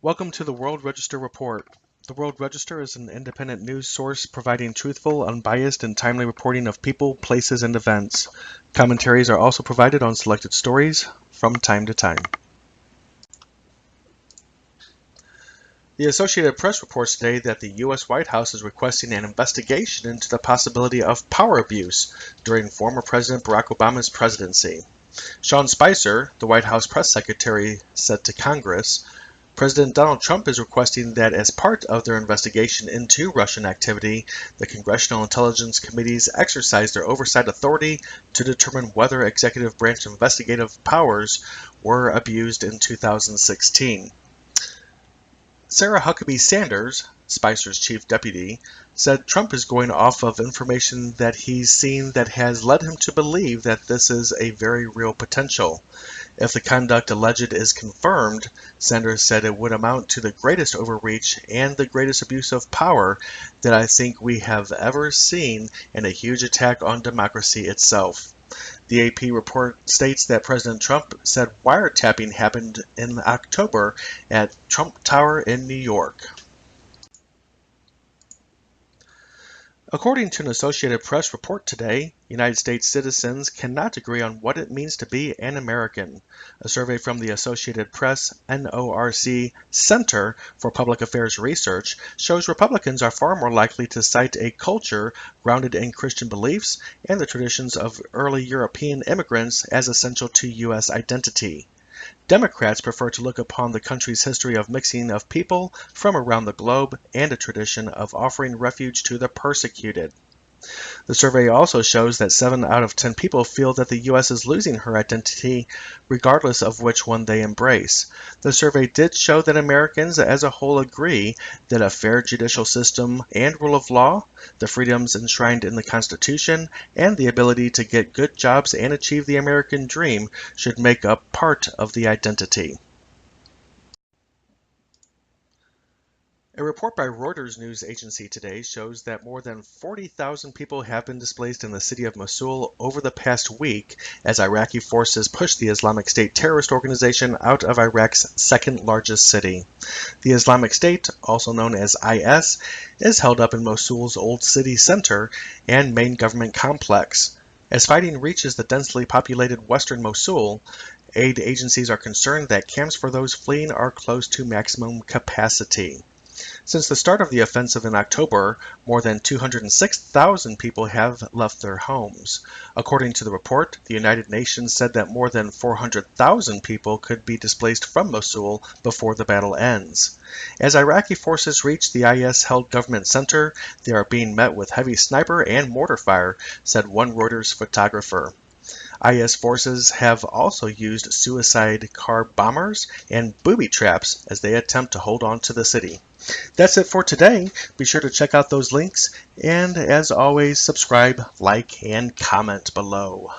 Welcome to the World Register Report. The World Register is an independent news source providing truthful, unbiased, and timely reporting of people, places, and events. Commentaries are also provided on selected stories from time to time. The Associated Press reports today that the U.S. White House is requesting an investigation into the possibility of power abuse during former President Barack Obama's presidency. Sean Spicer, the White House press secretary, said to Congress, President Donald Trump is requesting that as part of their investigation into Russian activity, the Congressional Intelligence Committees exercise their oversight authority to determine whether executive branch investigative powers were abused in 2016. Sarah Huckabee Sanders, Spicer's chief deputy, said Trump is going off of information that he's seen that has led him to believe that this is a very real potential. If the conduct alleged is confirmed, Sanders said it would amount to the greatest overreach and the greatest abuse of power that I think we have ever seen and a huge attack on democracy itself. The AP report states that President Trump said wiretapping happened in October at Trump Tower in New York. According to an Associated Press report today, United States citizens cannot agree on what it means to be an American. A survey from the Associated Press NORC Center for Public Affairs Research shows Republicans are far more likely to cite a culture grounded in Christian beliefs and the traditions of early European immigrants as essential to U.S. identity. Democrats prefer to look upon the country's history of mixing of people from around the globe and a tradition of offering refuge to the persecuted. The survey also shows that 7 out of 10 people feel that the U.S. is losing her identity regardless of which one they embrace. The survey did show that Americans as a whole agree that a fair judicial system and rule of law, the freedoms enshrined in the Constitution, and the ability to get good jobs and achieve the American dream should make up part of the identity. A report by Reuters news agency today shows that more than 40,000 people have been displaced in the city of Mosul over the past week as Iraqi forces push the Islamic State terrorist organization out of Iraq's second largest city. The Islamic State, also known as IS, is held up in Mosul's old city center and main government complex. As fighting reaches the densely populated western Mosul, aid agencies are concerned that camps for those fleeing are close to maximum capacity. Since the start of the offensive in October, more than 206,000 people have left their homes. According to the report, the United Nations said that more than 400,000 people could be displaced from Mosul before the battle ends. As Iraqi forces reach the IS-held government center, they are being met with heavy sniper and mortar fire, said one Reuters photographer. IS forces have also used suicide car bombers and booby traps as they attempt to hold on to the city. That's it for today. Be sure to check out those links, and as always, subscribe, like, and comment below.